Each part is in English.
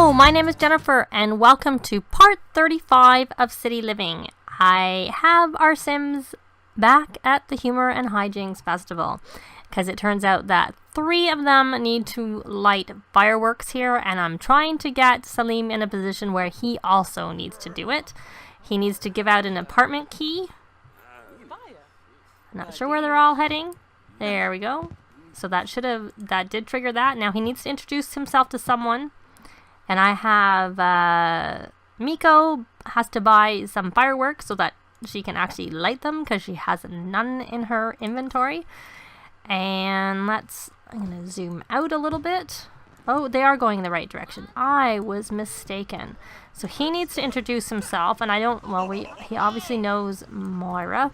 Hello, my name is Jennifer and welcome to part 35 of City Living. I have our Sims back at the Humor and Hijinks Festival because it turns out that 3 of them need to light fireworks here, and I'm trying to get Salim in a position where he also needs to do it. He needs to give out an apartment key. Not sure where they're all heading. There we go. So that did trigger that. Now he needs to introduce himself to someone. And I have Miko has to buy some fireworks so that she can actually light them because she has none in her inventory. And I'm going to zoom out a little bit. Oh, they are going in the right direction. I was mistaken. So he needs to introduce himself, and he obviously knows Moira.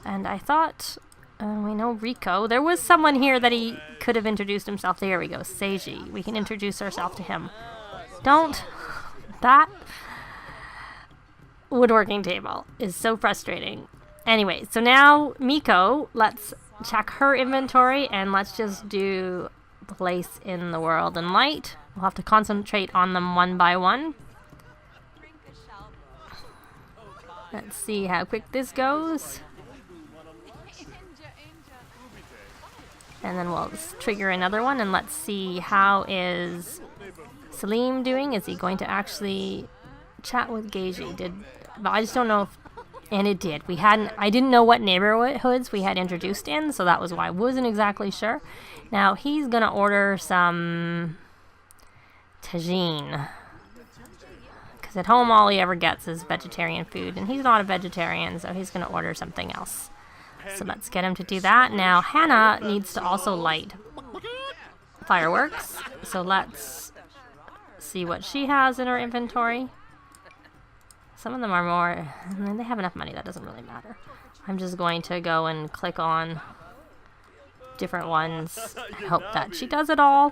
And I thought, we know Rico. There was someone here that he could have introduced himself. There we go, Seiji. We can introduce ourselves to him. That woodworking table is so frustrating. Anyway, so now Miko, let's check her inventory and let's just do place in the world and light. We'll have to concentrate on them one by one. Let's see how quick this goes. And then we'll trigger another one, and let's see how is Salim doing. Is he going to actually chat with Geiji? I just don't know if, and it did. I didn't know what neighborhoods we had introduced in, so that was why I wasn't exactly sure. Now he's gonna order some tagine, because at home all he ever gets is vegetarian food, and he's not a vegetarian, so he's gonna order something else. So let's get him to do that. Now Hannah needs to also light fireworks. So let's see what she has in her inventory. Some of them are more, they have enough money, that doesn't really matter. I'm just going to go and click on different ones and hope that she does it all.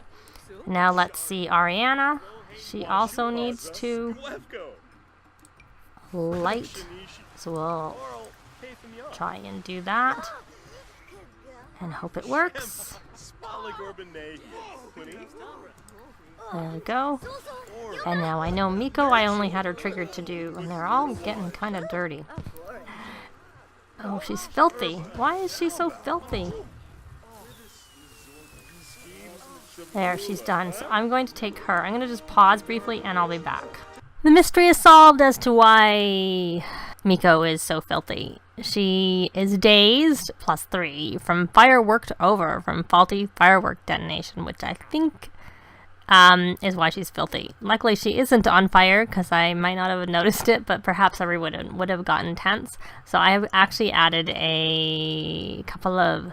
Now let's see Ariana. She also needs to light. So we'll try and do that and hope it works. There we go. And now I know Miko, I only had her triggered to do, and they're all getting kind of dirty. Oh, she's filthy. Why is she so filthy? There, she's done. So I'm going to take her. I'm going to just pause briefly and I'll be back. The mystery is solved as to why Miko is so filthy. She is dazed, +3, from faulty firework detonation, which I think is why she's filthy. Luckily, she isn't on fire, because I might not have noticed it, but perhaps everyone would have gotten tense. So I have actually added a couple of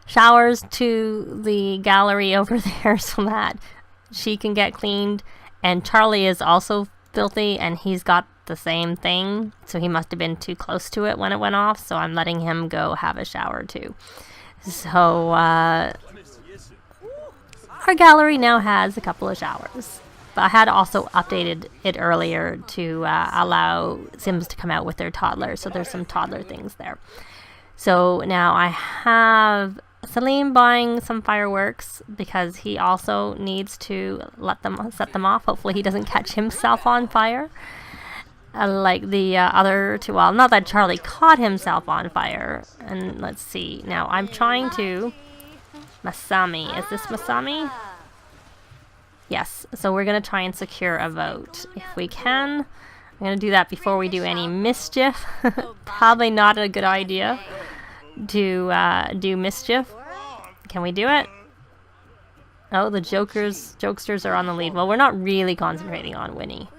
showers to the gallery over there so that she can get cleaned. And Charlie is also filthy, and he's got the same thing, so he must have been too close to it when it went off, so I'm letting him go have a shower too. So our gallery now has a couple of showers, but I had also updated it earlier to allow Sims to come out with their toddlers, so there's some toddler things there. So now I have Salim buying some fireworks because he also needs to set them off. Hopefully he doesn't catch himself on fire like the other two. Well, not that Charlie caught himself on fire. And let's see. Now I'm trying to Masami. Is this Masami? Yes. So we're going to try and secure a vote if we can. I'm going to do that before we do any mischief. Probably not a good idea to do mischief. Can we do it? Oh, the jokesters are on the lead. Well, we're not really concentrating on Winnie.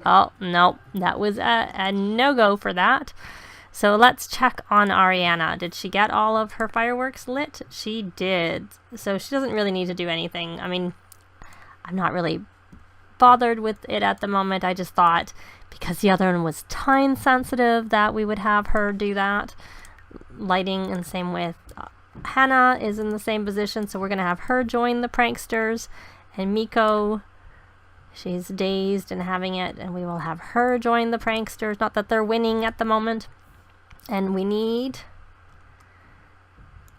Oh, no. That was a no-go for that. So let's check on Ariana. Did she get all of her fireworks lit? She did. So she doesn't really need to do anything. I mean, I'm not really bothered with it at the moment. I just thought because the other one was time sensitive that we would have her do that. Lighting, and same with Hannah is in the same position, so we're going to have her join the pranksters. And Miko, she's dazed and having it, and we will have her join the pranksters. Not that they're winning at the moment. And we need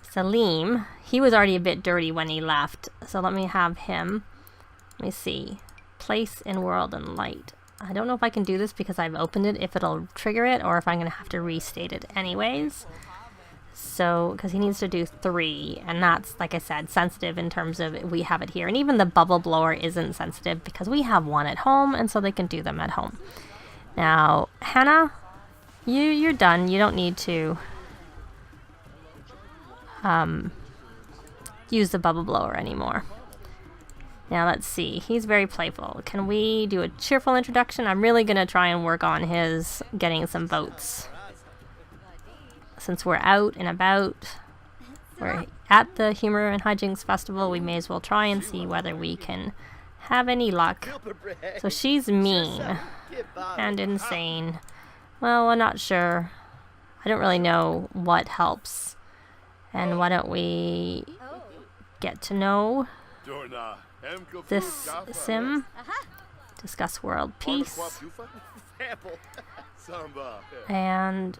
Salim. He was already a bit dirty when he left, so let me have him. Let me see. place in world and light. I don't know if I can do this because I've opened it, if it'll trigger it, or if I'm going to have to restate it anyways. So, because he needs to do 3, and that's, like I said, sensitive in terms of we have it here. And even the bubble blower isn't sensitive because we have one at home, and so they can do them at home. Now, Hannah, you're done. You don't need to use the bubble blower anymore. Now let's see, he's very playful. Can we do a cheerful introduction? I'm really going to try and work on his getting some votes. Since we're out and about, we're at the Humor and Hijinks Festival, we may as well try and see whether we can have any luck. So she's mean and insane. Well, I'm not sure. I don't really know what helps. And why don't we get to know this sim, discuss world peace, and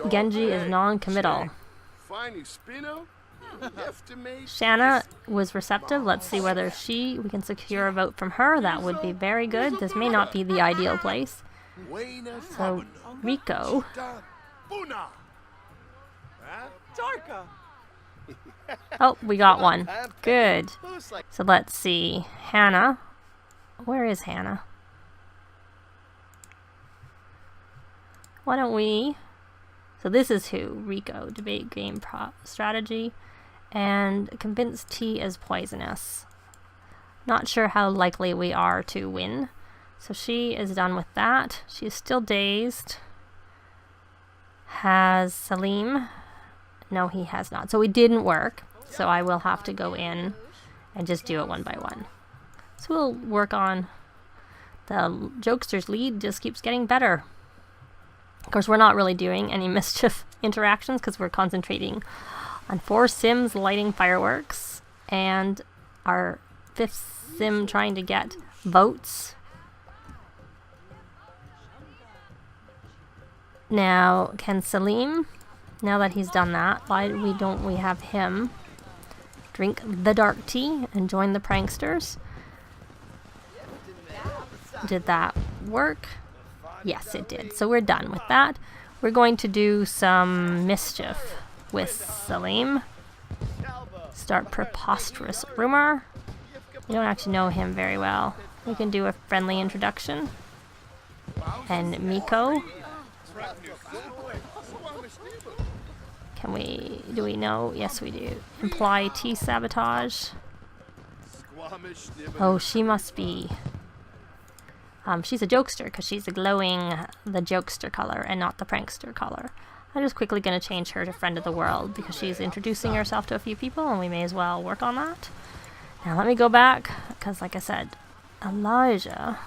Genji is non-committal. Shanna was receptive. Let's see whether we can secure a vote from her. That would be very good. This may not be the ideal place. So, Rico. Oh, we got one. Good. So let's see. Hannah. Where is Hannah? Why don't we... So this is who? Rico. Debate game strategy. And convince tea is poisonous. Not sure how likely we are to win. So she is done with that. She is still dazed. Has Salim... No, he has not. So it didn't work. So I will have to go in and just do it one by one. So we'll work on the Jokester's lead just keeps getting better. Of course, we're not really doing any mischief interactions because we're concentrating on 4 sims lighting fireworks and our 5th sim trying to get votes. Now, can Salim... Now that he's done that, why don't we have him drink the dark tea and join the pranksters? Did that work? Yes, it did. So we're done with that. We're going to do some mischief with Salim. Start preposterous rumor. We don't actually know him very well. We can do a friendly introduction. And Miko. Do we know? Yes, we do. Imply tea sabotage. Oh, she must be... she's a jokester because she's glowing the jokester color and not the prankster color. I'm just quickly going to change her to friend of the world because she's introducing herself to a few people and we may as well work on that. Now let me go back because, like I said, Elijah...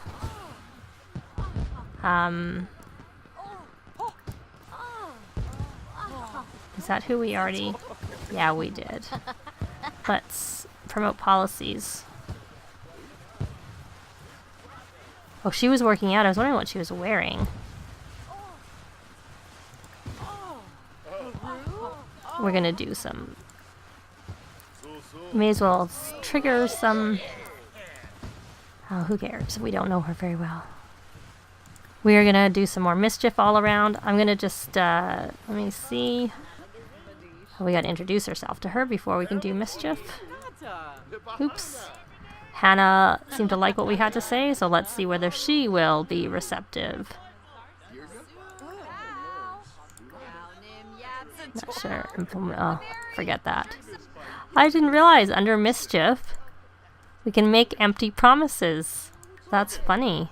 Is that who we already... Yeah, we did. Let's promote policies. Oh, she was working out. I was wondering what she was wearing. We're gonna do some... May as well trigger some... Oh, who cares? We don't know her very well. We are gonna do some more mischief all around. I'm gonna just, let me see... We gotta introduce ourselves to her before we can do mischief. Oops. Hannah seemed to like what we had to say, so let's see whether she will be receptive. Not sure. Oh, forget that. I didn't realize under mischief we can make empty promises. That's funny.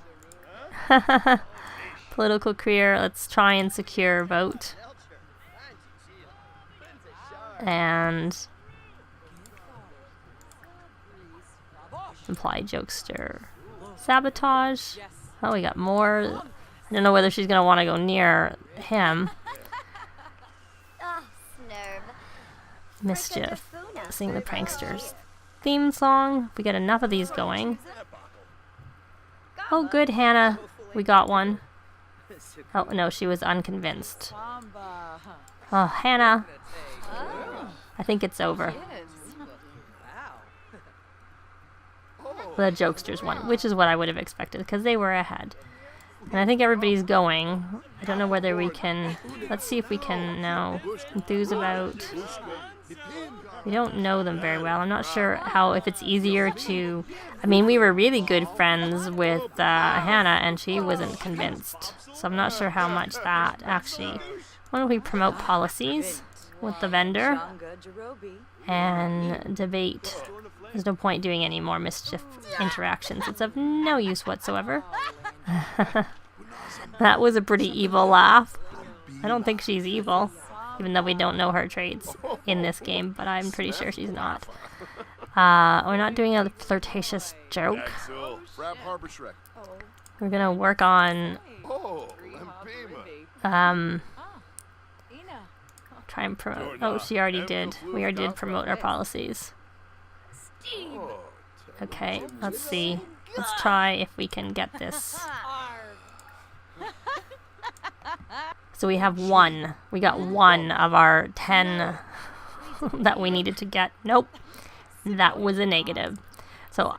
Political career. Let's try and secure vote. And imply jokester sabotage. Oh, we got more. I don't know whether she's gonna want to go near him. Mischief. Sing the pranksters theme song. We get enough of these going. Oh, good, Hannah. We got one. Oh no, she was unconvinced. Oh, Hannah. I think it's over. The Jokesters won, which is what I would have expected because they were ahead. And I think everybody's going. I don't know whether we can... Let's see if we can now enthuse about... We don't know them very well. I'm not sure if it's easier to... I mean, we were really good friends with Hannah, and she wasn't convinced. So I'm not sure how much that actually... Why don't we promote policies with the vendor and debate? There's no point doing any more mischief interactions. It's of no use whatsoever. That was a pretty evil laugh. I don't think she's evil, even though we don't know her traits in this game, but I'm pretty sure she's not. We're not doing a flirtatious joke. We're gonna work on... try and promote... Oh, she already did. We already did promote our policies. Okay, let's see. Let's try if we can get this. So we have 1. We got 1 of our 10 that we needed to get. Nope. That was a negative. So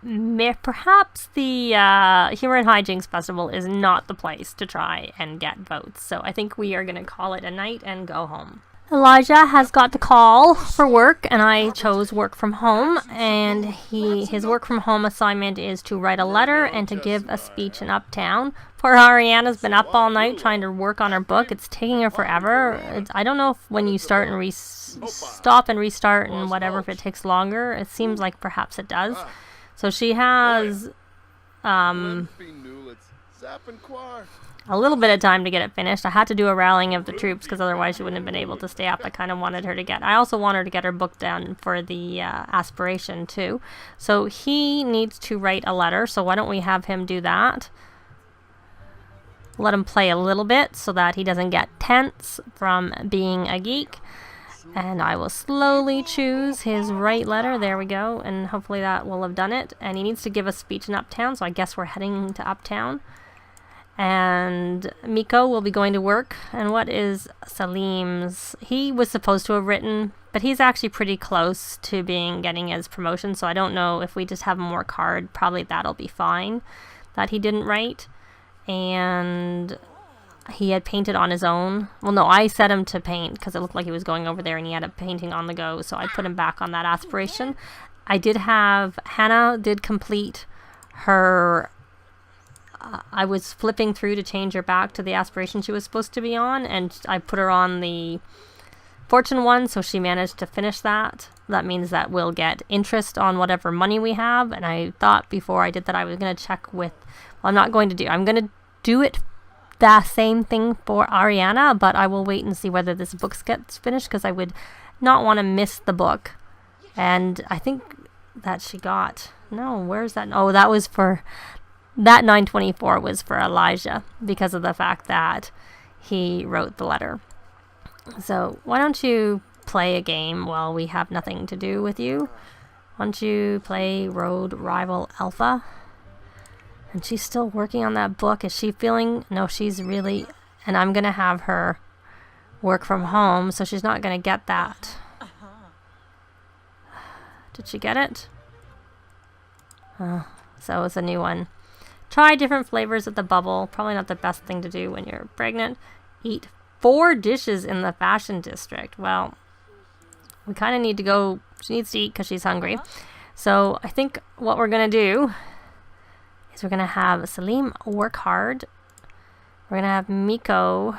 perhaps the Humor and Hijinks Festival is not the place to try and get votes. So I think we are going to call it a night and go home. Elijah has got the call for work, and I chose work from home, and his work from home assignment is to write a letter and to give a speech in Uptown. Poor Ariana's been up all night trying to work on her book. It's taking her forever. I don't know if when you start and stop and restart and whatever, if it takes longer. It seems like perhaps it does. So she has a little bit of time to get it finished. I had to do a rallying of the troops because otherwise she wouldn't have been able to stay up. I kind of wanted her to get... I also want her to get her book done for the aspiration too. So he needs to write a letter. So why don't we have him do that? Let him play a little bit so that he doesn't get tense from being a geek. And I will slowly choose his right letter. There we go. And hopefully that will have done it. And he needs to give a speech in Uptown. So I guess we're heading to Uptown. And Miko will be going to work. And what is Salim's? He was supposed to have written, but he's actually pretty close to getting his promotion. So I don't know if we just have him work hard. Probably that'll be fine that he didn't write. And he had painted on his own. Well, no, I set him to paint because it looked like he was going over there and he had a painting on the go. So I put him back on that aspiration. I did have... Hannah did complete her... I was flipping through to change her back to the aspiration she was supposed to be on, and I put her on the fortune one, so she managed to finish that. That means that we'll get interest on whatever money we have, and I thought before I did that I was going to check with... Well, I'm not going to do... I'm going to do it the same thing for Ariana, but I will wait and see whether this book gets finished, because I would not want to miss the book. And I think that she got... No, where's that? Oh, that was for... That 924 was for Elijah because of the fact that he wrote the letter. So why don't you play a game while we have nothing to do with you? Why don't you play Road Rival Alpha? And she's still working on that book. Is she feeling... No, she's really... And I'm going to have her work from home, so she's not going to get that. Did she get it? So it's a new one. Try different flavors of the bubble. Probably not the best thing to do when you're pregnant. Eat 4 dishes in the fashion district. Well, we kind of need to go... She needs to eat because she's hungry. So I think what we're going to do is we're going to have Salim work hard. We're going to have Miko...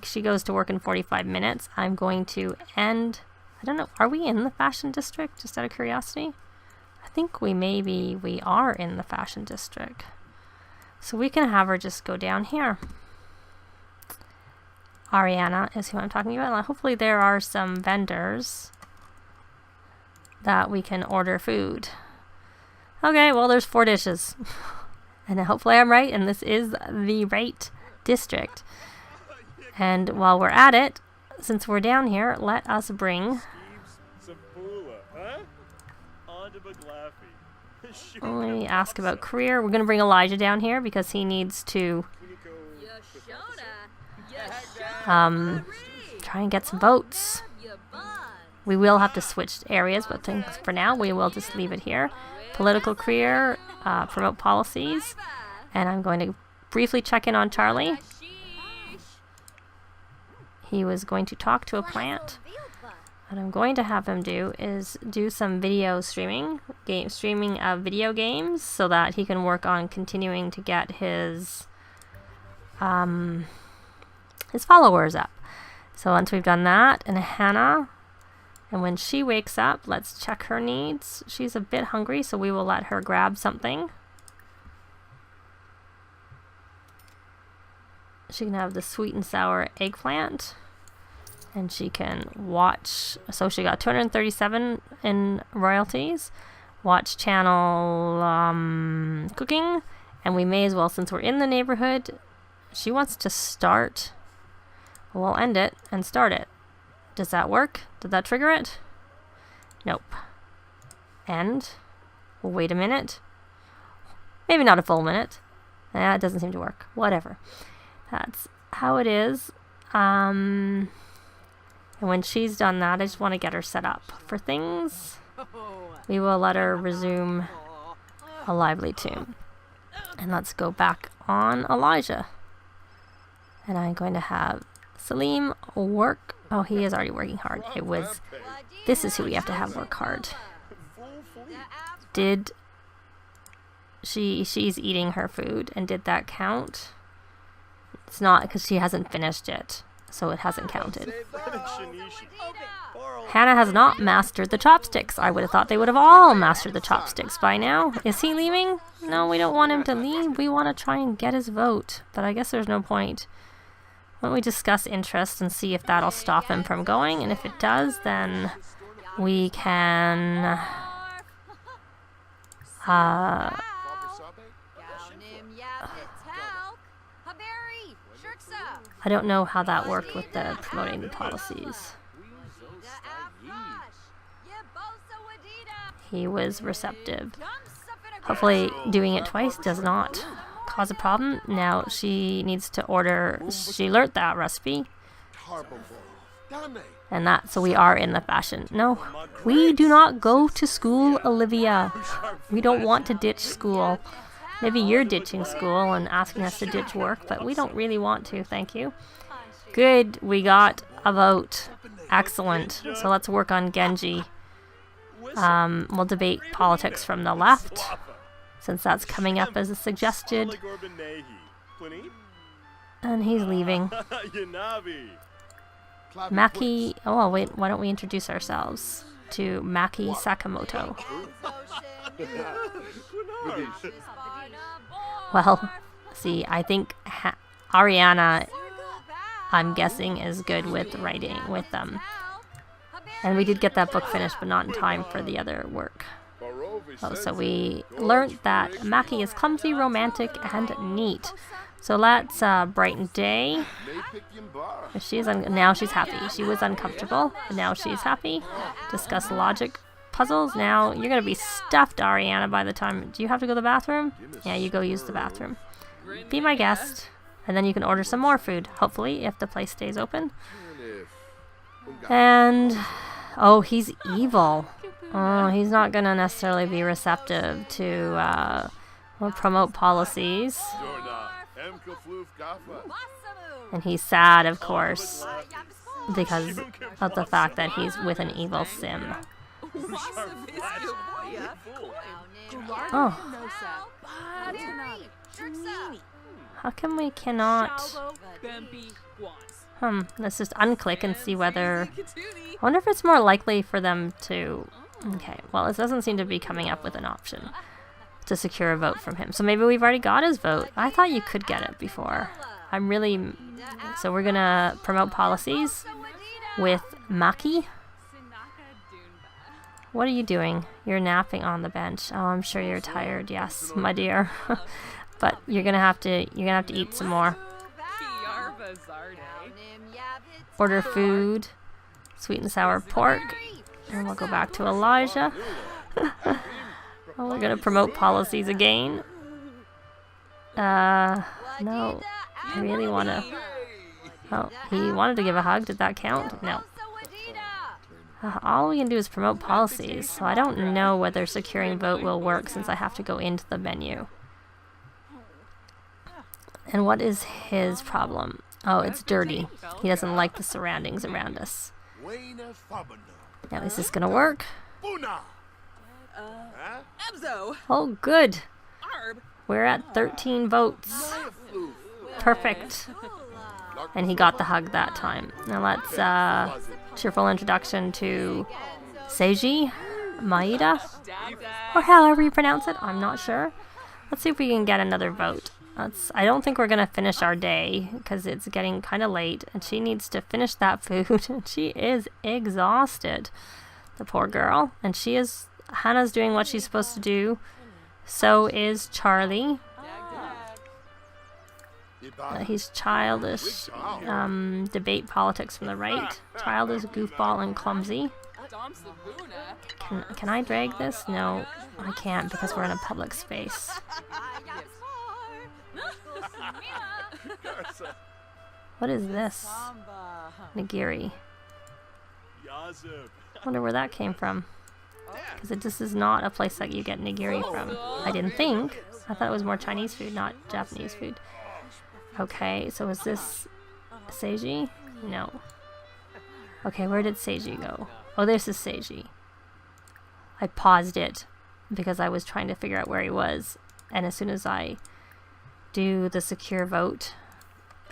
She goes to work in 45 minutes. I'm going to end... I don't know. Are we in the fashion district? Just out of curiosity. I think we are in the fashion district. So we can have her just go down here. Ariana is who I'm talking about. And hopefully there are some vendors that we can order food. Okay, well there's 4 dishes. And hopefully I'm right, and this is the right district. And while we're at it, since we're down here, let us bring... Let me ask about career. We're going to bring Elijah down here because he needs to try and get some votes. We will have to switch areas, but for now we will just leave it here. political career, promote policies, and I'm going to briefly check in on Charlie. He was going to talk to a plant. What I'm going to have him do is do some video streaming of video games so that he can work on continuing to get his followers up. So once we've done that, and Hannah, and when she wakes up, let's check her needs. She's a bit hungry, so we will let her grab something. She can have the sweet and sour eggplant. And she can watch, so she got 237 in royalties, watch channel cooking, and we may as well, since we're in the neighborhood, she wants to start, we'll end it and start it. Does that work? Did that trigger it? Nope. End. We'll wait a minute. Maybe not a full minute. It doesn't seem to work. Whatever. That's how it is. And when she's done that, I just want to get her set up for things. We will let her resume a lively tune. And let's go back on Elijah. And I'm going to have Salim work. Oh, he is already working hard. This is who we have to have work hard. She's eating her food, and did that count? It's not, because she hasn't finished it. So it hasn't counted. Hannah has not mastered the chopsticks. I would have thought they would have all mastered the chopsticks by now. Is he leaving? No, we don't want him to leave. We want to try and get his vote. But I guess there's no point. Why don't we discuss interest and see if that'll stop him from going? And if it does, then we can... I don't know how that worked with the promoting the policies. He was receptive. Hopefully doing it twice does not cause a problem. Now she needs to order, she learned that recipe. And that, so we are in the fashion. No, we do not go to school, Olivia. We don't want to ditch school. Maybe you're ditching school and asking us to ditch work, but we don't really want to, thank you. Good, we got a vote. Excellent. So let's work on Genji. We'll debate politics from the left, since that's coming up as a suggested. And he's leaving. Maki, oh wait, why don't we introduce ourselves to Maki Sakamoto. Well, see, I think Ariana, I'm guessing, is good with writing with them. And we did get that book finished, but not in time for the other work. Oh, so we learned that Maki is clumsy, romantic, and neat. So let's brighten day. Now she's happy. She was uncomfortable, but now she's happy. Discuss logic puzzles. Now you're going to be stuffed, Ariana, by the time... Do you have to go to the bathroom? Yeah, you go use the bathroom. Be my guest. And then you can order some more food, hopefully, if the place stays open. And... oh, he's evil. Oh, he's not going to necessarily be receptive to promote policies. And he's sad, of course, because of the fact that he's with an evil sim. Oh. How come we cannot... let's just unclick and see whether... I wonder if it's more likely for them to... Okay, well, it doesn't seem to be coming up with an option to secure a vote from him. So maybe we've already got his vote. I thought you could get it before. I'm really... So we're gonna promote policies with Maki. What are you doing? You're napping on the bench. Oh, I'm sure you're tired. Yes, my dear. But you're gonna have to eat some more. Order food, sweet and sour pork, and we'll go back to Elijah. Oh, we're gonna promote policies again. No, I really wanna. Oh, he wanted to give a hug. Did that count? No. All we can do is promote policies, so I don't know whether securing vote will work since I have to go into the menu. And what is his problem? Oh, it's dirty. He doesn't like the surroundings around us. Now, is this gonna work? Oh, good. We're at 13 votes. Perfect. And he got the hug that time. Now let's, cheerful introduction to Seiji Maeda, or however you pronounce it. I'm not sure. Let's see if we can get another vote. I don't think we're gonna finish our day because it's getting kind of late, and she needs to finish that food. And she is exhausted, the poor girl. And Hannah's doing what she's supposed to do. So is Charlie. He's childish. Debate politics from the right. Childish, goofball, and clumsy. Can I drag this? No, I can't because we're in a public space. What is this? Nigiri. Wonder where that came from. Because this is not a place that you get nigiri from. I didn't think. I thought it was more Chinese food, not Japanese food. Okay, so is this Seiji? No. Okay, where did Seiji go? Oh, this is Seiji. I paused it because I was trying to figure out where he was. And as soon as I do the secure vote,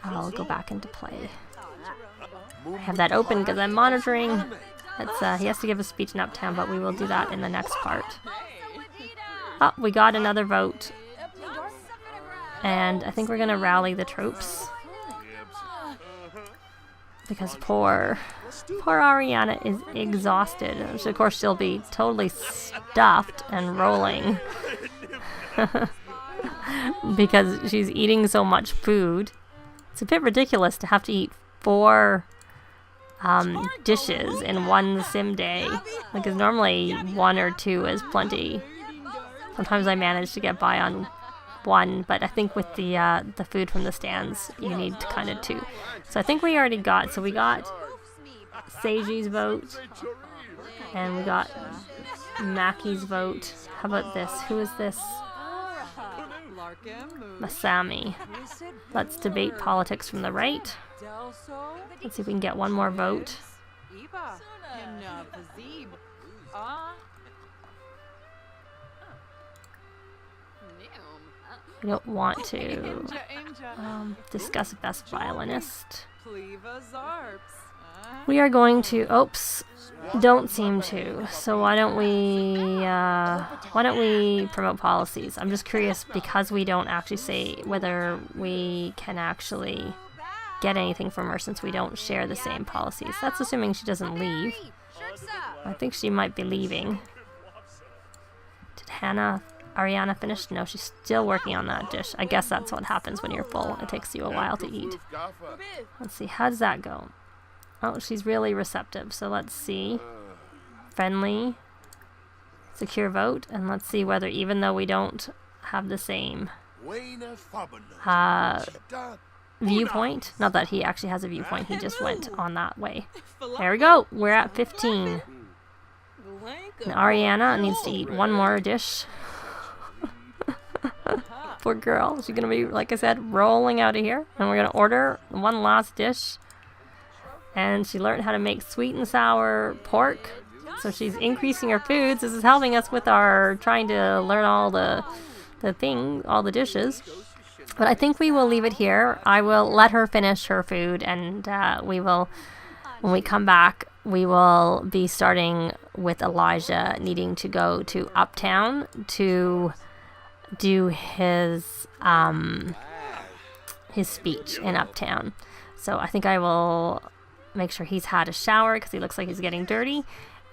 I'll go back into play. I have that open because I'm monitoring. He has to give a speech in Uptown, but we will do that in the next part. Oh, we got another vote. And I think we're going to rally the troops. Because poor Ariana is exhausted. Which of course she'll be totally stuffed and rolling. Because she's eating so much food. It's a bit ridiculous to have to eat 4 dishes in one sim day. Because normally 1 or 2 is plenty. Sometimes I manage to get by on 1, but I think with the food from the stands, you need kind of 2. So I think we already got, so we got Seiji's vote, and we got Maki's vote. How about this? Who is this? Masami. Let's debate politics from the right. Let's see if we can get one more vote. We don't want to discuss best violinist. We are going to, oops, don't seem to. So why don't we promote policies? I'm just curious because we don't actually say whether we can actually get anything from her since we don't share the same policies. That's assuming she doesn't leave. I think she might be leaving. Did Ariana finish? No, she's still working on that dish. I guess that's what happens when you're full. It takes you a while to eat. Let's see, how does that go? Oh, she's really receptive. So let's see. Friendly. Secure vote. And let's see whether, even though we don't have the same viewpoint. Not that he actually has a viewpoint. He just went on that way. There we go. We're at 15. And Ariana needs to eat 1 more dish. Poor girl. She's going to be, like I said, rolling out of here. And we're going to order 1 last dish. And she learned how to make sweet and sour pork. So she's increasing her foods. This is helping us with our trying to learn all the dishes. But I think we will leave it here. I will let her finish her food, and we will, when we come back, we will be starting with Elijah needing to go to Uptown to do his speech in Uptown. So I think I will make sure he's had a shower because he looks like he's getting dirty.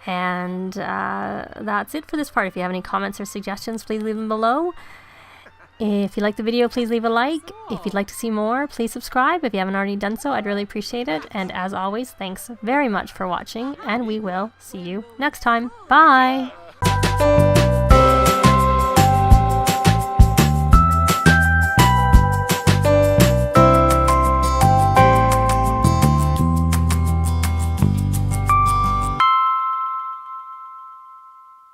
And that's it for this part. If you have any comments or suggestions, please leave them below. If you like the video, please leave a like. If you'd like to see more, please subscribe. If you haven't already done so, I'd really appreciate it. And as always, thanks very much for watching, and we will see you next time. Bye!